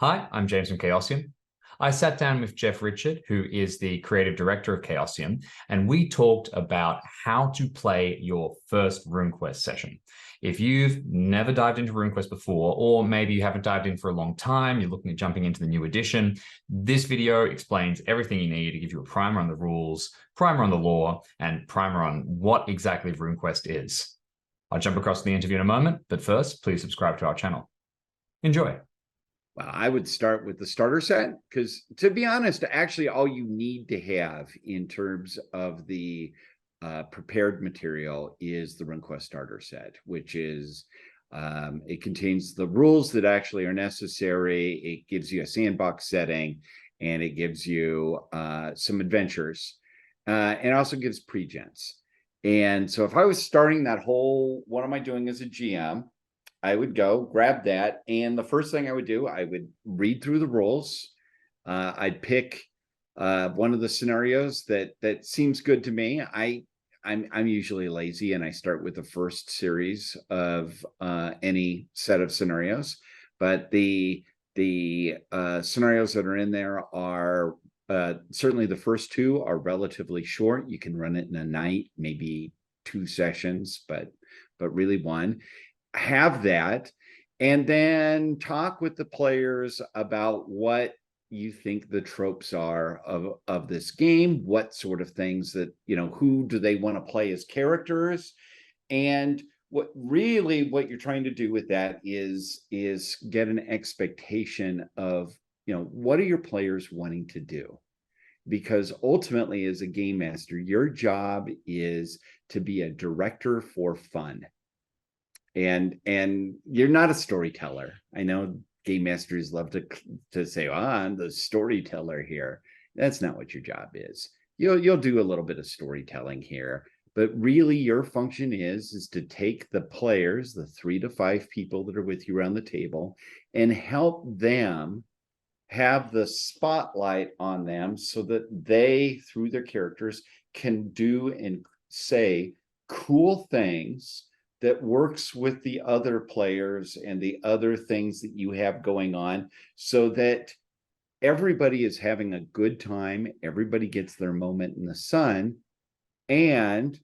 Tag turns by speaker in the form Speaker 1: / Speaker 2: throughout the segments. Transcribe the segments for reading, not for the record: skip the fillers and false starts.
Speaker 1: Hi, I'm James from Chaosium. I sat down with Jeff Richard, who is the creative director of Chaosium, and we talked about how to play your first RuneQuest session. If you've never dived into RuneQuest before, or maybe you haven't dived in for a long time, you're looking at jumping into the new edition, this video explains everything you need to give you a primer on the rules, primer on the lore, and primer on what exactly RuneQuest is. I'll jump across to the interview in a moment, but first, please subscribe to our channel. Enjoy.
Speaker 2: Well, I would start with the starter set because, to be honest, actually all you need to have in terms of the prepared material is the RuneQuest starter set, which is it contains the rules that actually are necessary. It gives you a sandbox setting, and it gives you some adventures, and also gives pre-gens. And so if I was starting that whole, what am I doing as a GM? I would go grab that, and the first thing I would do, I would read through the rules. I'd pick one of the scenarios that seems good to me. I'm usually lazy, and I start with the first series of any set of scenarios. But the scenarios that are in there are certainly the first two are relatively short. You can run it in a night, maybe 2 sessions, but really one. Have that, and then talk with the players about what you think the tropes are of this game, what sort of things that, who do they want to play as characters, and what you're trying to do with that is get an expectation of, what are your players wanting to do? Because ultimately, as a game master, your job is to be a director for fun. And you're not a storyteller. I know game masters love to say, I'm the storyteller here. That's not what your job is. You'll do a little bit of storytelling here, but really your function is to take the players, the 3 to 5 people that are with you around the table, and help them have the spotlight on them so that they, through their characters, can do and say cool things that works with the other players and the other things that you have going on, so that everybody is having a good time, everybody gets their moment in the sun, and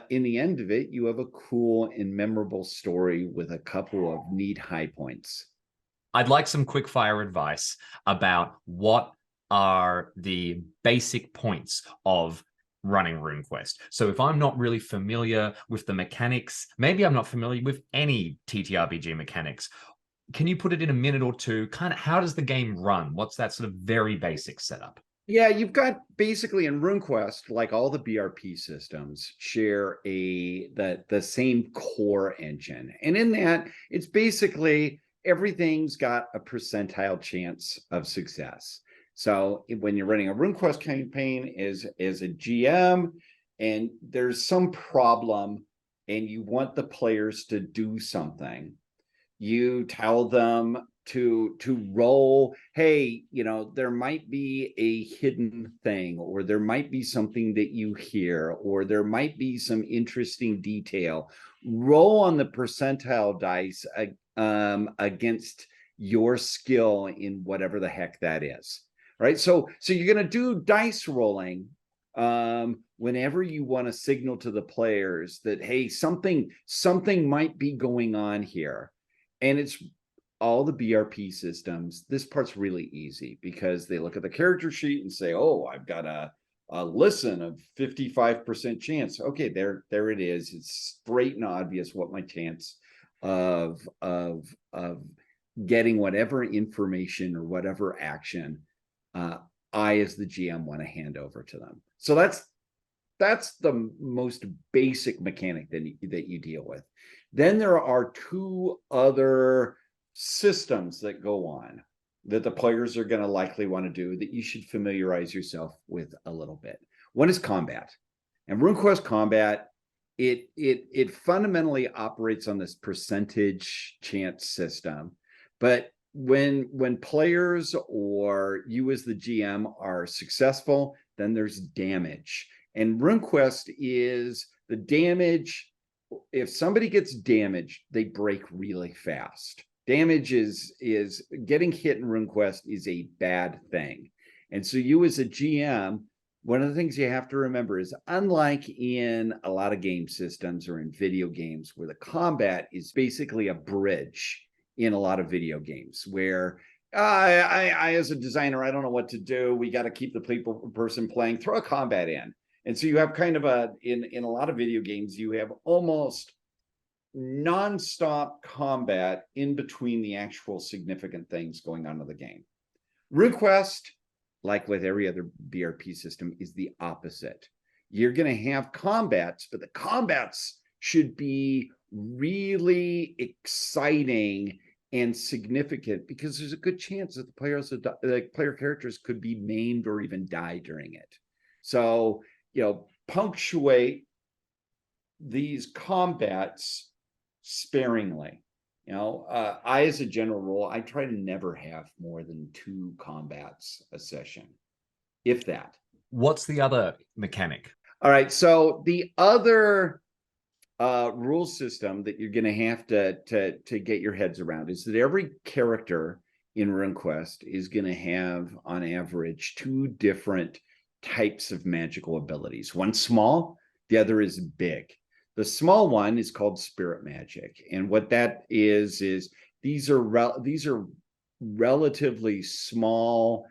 Speaker 2: in the end of it, you have a cool and memorable story with a couple of neat high points.
Speaker 1: I'd like some quick fire advice about what are the basic points of running RuneQuest. So if I'm not really familiar with the mechanics, maybe I'm not familiar with any TTRPG mechanics, can you put it in a minute or two? Kind of, how does the game run? What's that sort of very basic setup?
Speaker 2: Yeah, you've got basically in RuneQuest, like all the BRP systems, share the same core engine. And in that, it's basically everything's got a percentile chance of success. So when you're running a RuneQuest campaign as a GM, and there's some problem and you want the players to do something, you tell them to roll, hey, there might be a hidden thing, or there might be something that you hear, or there might be some interesting detail. Roll on the percentile dice against your skill in whatever the heck that is. Right. So you're going to do dice rolling whenever you want to signal to the players that, hey, something might be going on here. And it's all the BRP systems. This part's really easy because they look at the character sheet and say, oh, I've got a listen of 55% chance. Okay, there it is. It's straight and obvious what my chance of getting whatever information or whatever action I, as the GM, want to hand over to them. So that's the most basic mechanic that you deal with. Then there are 2 other systems that go on that the players are going to likely want to do that you should familiarize yourself with a little bit. One is combat, and RuneQuest combat, it fundamentally operates on this percentage chance system, but when players or you as the GM are successful, then there's damage. And RuneQuest is the damage. If somebody gets damaged, they break really fast. Damage is getting hit in RuneQuest is a bad thing. And so you as a GM, one of the things you have to remember is, unlike in a lot of game systems or in video games where the combat is basically a bridge in a lot of video games where I as a designer, I don't know what to do. We got to keep the person playing, throw a combat in. And so you have kind of in a lot of video games, you have almost nonstop combat in between the actual significant things going on in the game. RuneQuest, like with every other BRP system, is the opposite. You're going to have combats, but the combats should be really exciting and significant because there's a good chance that the player characters could be maimed or even die during it. So, punctuate these combats sparingly. I, as a general rule, I try to never have more than 2 combats a session, if that.
Speaker 1: What's the other mechanic?
Speaker 2: All right, so the other rule system that you're going to have to get your heads around is that every character in RuneQuest is going to have, on average, 2 different types of magical abilities. One small, the other is big. The small one is called spirit magic, and what that is these are relatively small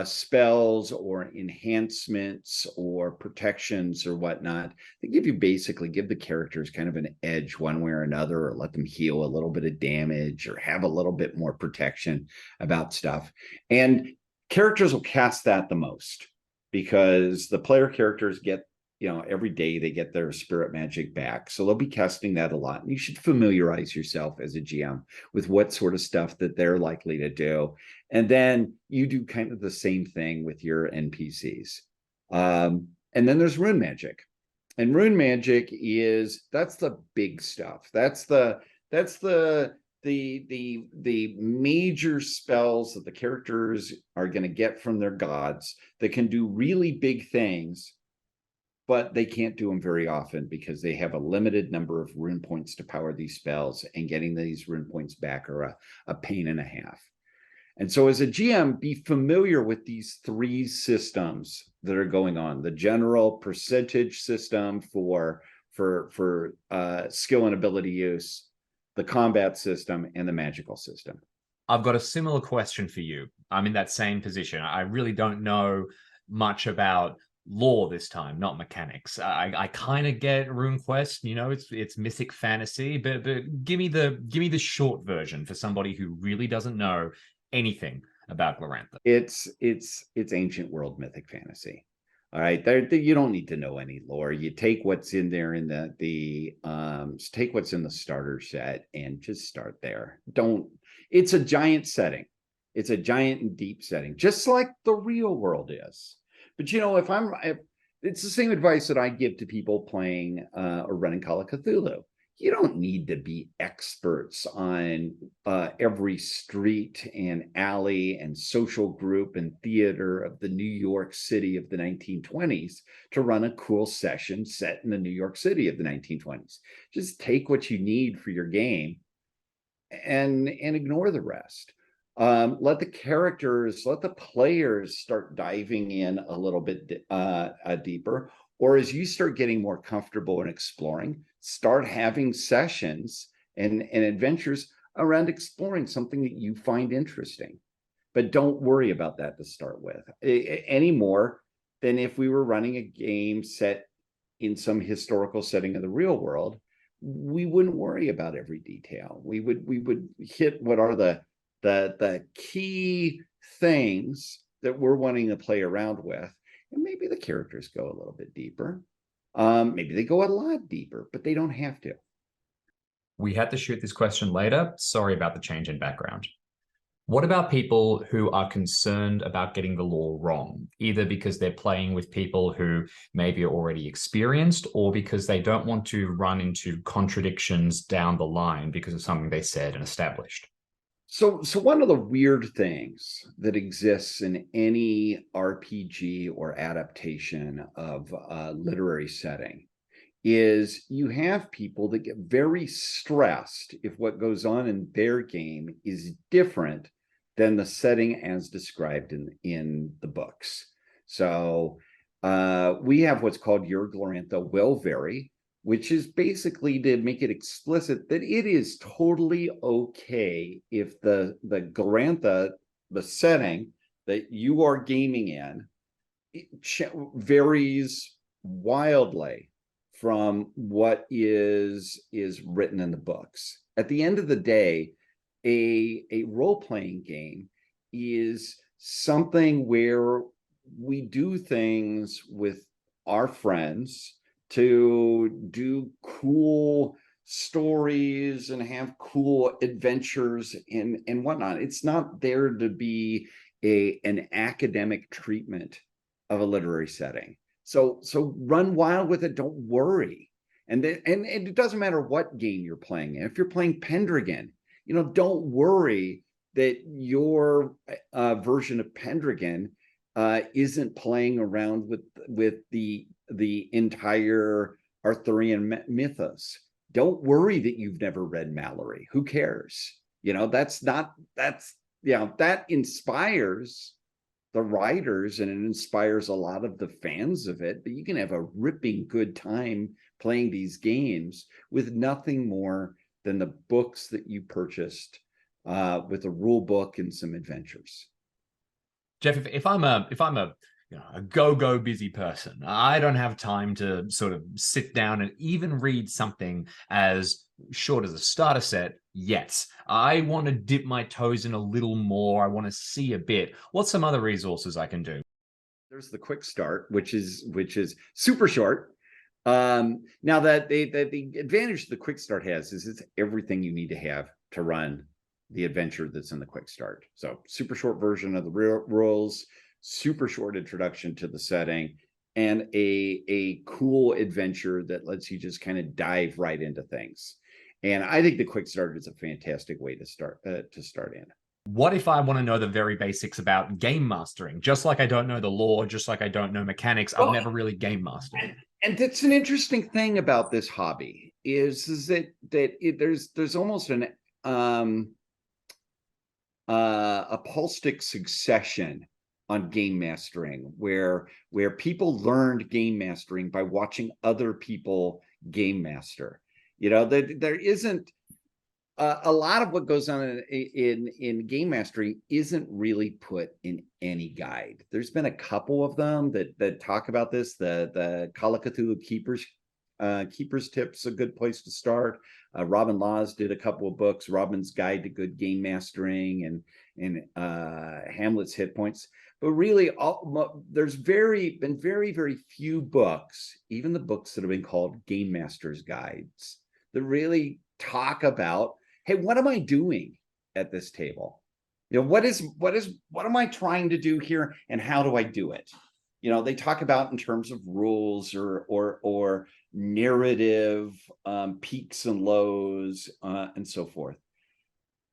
Speaker 2: spells or enhancements or protections or whatnot. They basically give the characters kind of an edge one way or another, or let them heal a little bit of damage or have a little bit more protection about stuff. And characters will cast that the most because the player characters get, every day they get their spirit magic back. So they'll be casting that a lot. And you should familiarize yourself as a GM with what sort of stuff that they're likely to do. And then you do kind of the same thing with your NPCs. And then there's rune magic. And rune magic that's the big stuff. That's the major spells that the characters are going to get from their gods that can do really big things, but they can't do them very often because they have a limited number of rune points to power these spells, and getting these rune points back are a pain and a half. And so as a GM, be familiar with these 3 systems that are going on: the general percentage system for skill and ability use, the combat system, and the magical system.
Speaker 1: I've got a similar question for you. I'm in that same position. I really don't know much about lore this time, not mechanics. I kind of get RuneQuest, it's mythic fantasy, but give me the short version for somebody who really doesn't know anything about Glorantha.
Speaker 2: It's ancient world mythic fantasy. All right, you don't need to know any lore. You take what's in there in take what's in the starter set and just start there. It's a giant setting. It's a giant and deep setting, just like the real world is. But it's the same advice that I give to people playing or running Call of Cthulhu. You don't need to be experts on every street and alley and social group and theater of the New York City of the 1920s to run a cool session set in the New York City of the 1920s. Just take what you need for your game and ignore the rest. Let the players start diving in a little bit deeper, or as you start getting more comfortable in exploring, start having sessions and adventures around exploring something that you find interesting. But don't worry about that to start with any more than if we were running a game set in some historical setting of the real world. We wouldn't worry about every detail. We would hit what are the key things that we're wanting to play around with, and maybe the characters go a little bit deeper. Maybe they go a lot deeper, but they don't have to.
Speaker 1: We had to shoot this question later. Sorry about the change in background. What about people who are concerned about getting the lore wrong, either because they're playing with people who maybe are already experienced, or because they don't want to run into contradictions down the line because of something they said and established?
Speaker 2: So one of the weird things that exists in any RPG or adaptation of a literary setting is you have people that get very stressed if what goes on in their game is different than the setting as described in the books. So we have what's called Your Glorantha Will Vary, which is basically to make it explicit that it is totally okay if the Glorantha, the setting that you are gaming in, varies wildly from what is written in the books. At the end of the day, a role-playing game is something where we do things with our friends to do cool stories and have cool adventures and whatnot. It's not there to be an academic treatment of a literary setting. So run wild with it. Don't worry. And it doesn't matter what game you're playing. If you're playing Pendragon, don't worry that your version of Pendragon isn't playing around with the entire Arthurian mythos. Don't worry that you've never read Mallory. Who cares? That inspires the writers and it inspires a lot of the fans of it, but you can have a ripping good time playing these games with nothing more than the books that you purchased with a rule book and some adventures.
Speaker 1: Jeff, if I'm a go busy person, I don't have time to sort of sit down and even read something as short as a starter set yet. I want to dip my toes in a little more. I want to see a bit. What's some other resources I can do?
Speaker 2: There's the quick start, which is super short. Now that the advantage the quick start has is it's everything you need to have to run the adventure that's in the quick start. So super short version of the rules, super short introduction to the setting, and a cool adventure that lets you just kind of dive right into things. And I think the quick start is a fantastic way to start in.
Speaker 1: What if I want to know the very basics about game mastering? Just like I don't know the lore, just like I don't know mechanics, I've never really game mastered.
Speaker 2: And that's an interesting thing about this hobby is that there's almost an apostolic succession on game mastering where people learned game mastering by watching other people game master. There isn't a lot of what goes on in game mastery isn't really put in any guide. There's been a couple of them that talk about this. The Call of Cthulhu Keeper's Tip's a good place to start. Robin Laws did a couple of books, Robin's Guide to Good Game Mastering and Hamlet's Hit Points. But really, there's been very few books, even the books that have been called Game Master's Guides, that really talk about, hey, what am I doing at this table? What am I trying to do here, and how do I do it? They talk about in terms of rules or narrative, peaks and lows, and so forth.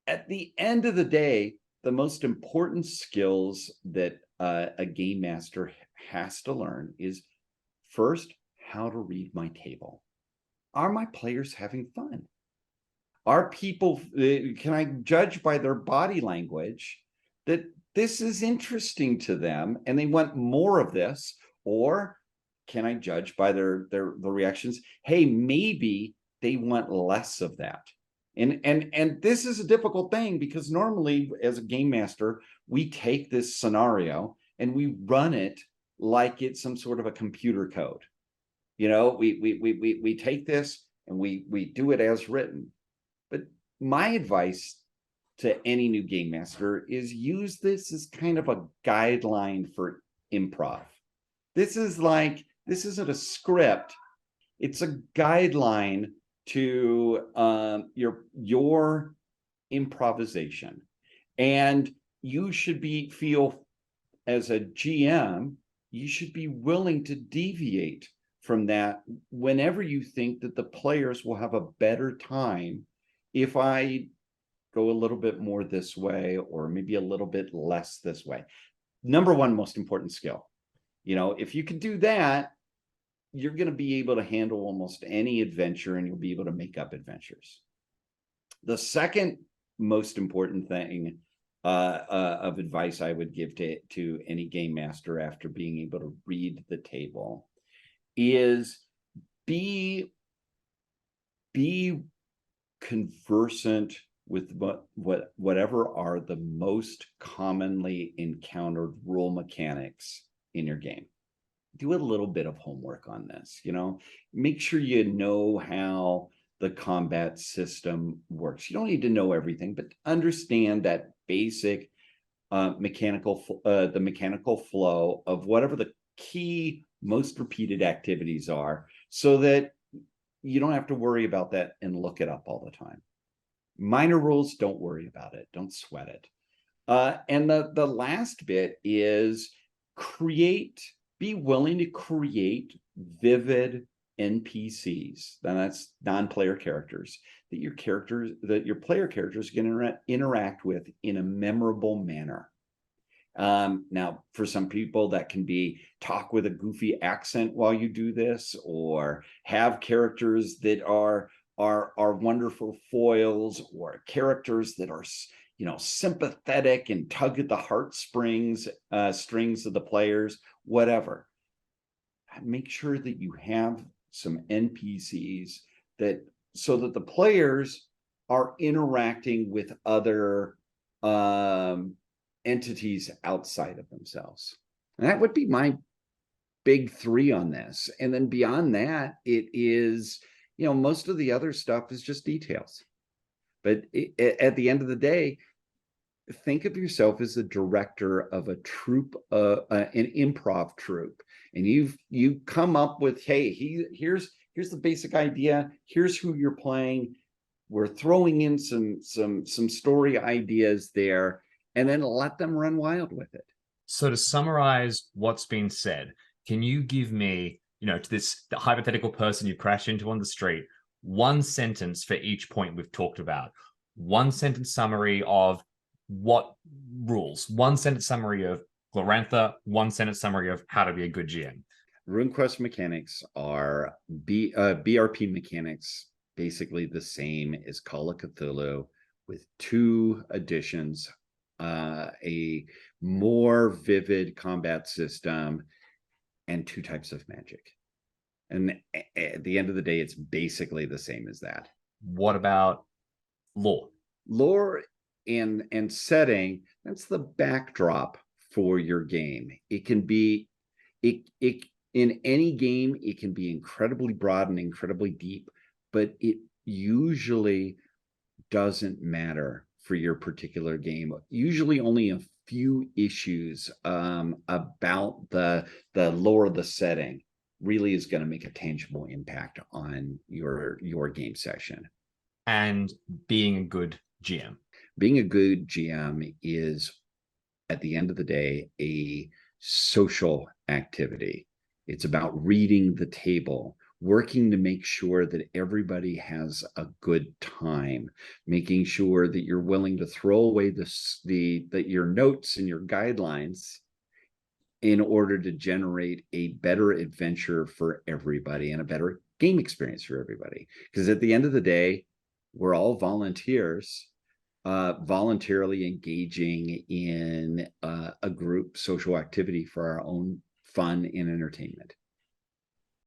Speaker 2: At the end of the day, the most important skills that a game master has to learn is, first, how to read my table. Are my players having fun? Are people, can I judge by their body language that this is interesting to them and they want more of this? Or can I judge by the reactions, hey, maybe they want less of that? And this is a difficult thing because normally as a game master, we take this scenario and we run it like it's some sort of a computer code. We take this and we do it as written. But my advice to any new game master is use this as kind of a guideline for improv. This isn't a script. It's a guideline to your improvisation. And you should feel as a GM, you should be willing to deviate from that whenever you think that the players will have a better time if I go a little bit more this way or maybe a little bit less this way. Number one most important skill. If you can do that, you're going to be able to handle almost any adventure, and you'll be able to make up adventures. The second most important thing of advice I would give to any game master after being able to read the table is be conversant with whatever are the most commonly encountered rule mechanics in your game. Do a little bit of homework on this, make sure you know how the combat system works. You don't need to know everything, but understand that basic the mechanical flow of whatever the key most repeated activities are, so that you don't have to worry about that and look it up all the time. Minor rules, don't worry about it. Don't sweat it. And the last bit is be willing to create vivid NPCs. Then that's non-player characters that your player characters can interact with in a memorable manner. Now, for some people, that can be talk with a goofy accent while you do this, or have characters that are wonderful foils, or characters that are sympathetic and tug at the heartstrings strings of the players. Whatever. Make sure that you have some NPCs so that the players are interacting with other entities outside of themselves. And that would be my big three on this. And then beyond that, it is, most of the other stuff is just details. But at the end of the day, think of yourself as the director of a troupe, an improv troupe, and you come up with, hey, here's the basic idea. Here's who you're playing. We're throwing in some story ideas there, and then let them run wild with it.
Speaker 1: So to summarize what's been said, can you give me, to this hypothetical person you crash into on the street, one sentence for each point we've talked about? One sentence summary of what rules, one sentence summary of Glorantha, one sentence summary of how to be a good GM.
Speaker 2: RuneQuest mechanics are BRP mechanics, basically the same as Call of Cthulhu, with 2 additions: a more vivid combat system and 2 types of magic. And at the end of the day, it's basically the same as that.
Speaker 1: What about lore?
Speaker 2: Lore and setting, that's the backdrop for your game. It can be in any game, it can be incredibly broad and incredibly deep, but it usually doesn't matter for your particular game. Usually only a few issues about the lore of the setting really is going to make a tangible impact on your game session.
Speaker 1: And being a good GM.
Speaker 2: Being a good GM is, at the end of the day, a social activity. It's about reading the table, working to make sure that everybody has a good time, making sure that you're willing to throw away your notes and your guidelines in order to generate a better adventure for everybody and a better game experience for everybody. Because at the end of the day, we're all volunteers, voluntarily engaging in a group social activity for our own fun and entertainment.